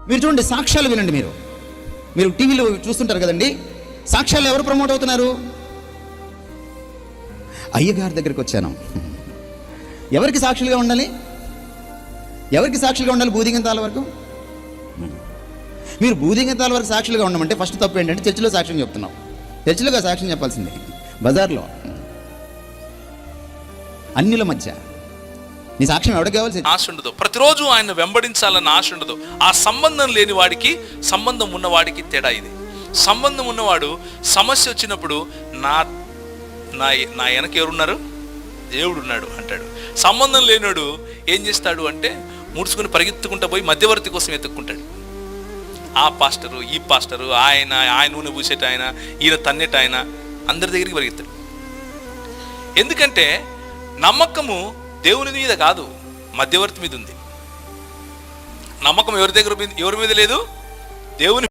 మీరు చూడండి, సాక్ష్యాలు వినండి. మీరు టీవీలో చూస్తుంటారు కదండి, సాక్ష్యాలు ఎవరు ప్రమోట్ అవుతున్నారు? అయ్యగారి దగ్గరికి వచ్చాను. ఎవరికి సాక్షులుగా ఉండాలి? ఎవరికి సాక్షులుగా ఉండాలి? బూదిగంతాల వరకు. మీరు బూదిగంతాల వరకు సాక్షులుగా ఉండమంటే ఫస్ట్ తప్పు ఏంటంటే చర్చిలో సాక్ష్యం చెప్తున్నావు. చర్చిలోగా సాక్ష్యం చెప్పాల్సిందే, బజార్లో అన్యుల మధ్య నీ సాక్ష్యం ఎవరికి కావాల్సి ఆశ ఉండదు. ప్రతిరోజు ఆయన వెంబడించాలన్న ఆశ ఉండదు. ఆ సంబంధం లేని వాడికి సంబంధం ఉన్నవాడికి తేడా ఇది. సంబంధం ఉన్నవాడు సమస్య వచ్చినప్పుడు నా నా నా వెనక ఎవరున్నారు? దేవుడు ఉన్నాడు అంటాడు. సంబంధం లేనివాడు ఏం చేస్తాడు అంటే ముడుచుకుని పరిగెత్తుకుంటూ పోయి మధ్యవర్తి కోసం ఎత్తుక్కుంటాడు. ఆ పాస్టరు, ఈ పాస్టరు, ఆయన నూనె పూసేట ఆయన, ఈయన తన్నెట ఆయన, అందరి దగ్గరికి పరిగెత్తాడు. ఎందుకంటే నమ్మకము దేవుని మీద కాదు, మధ్యవర్తి మీద ఉంది. నమ్మకం ఎవరి మీద లేదు? దేవుని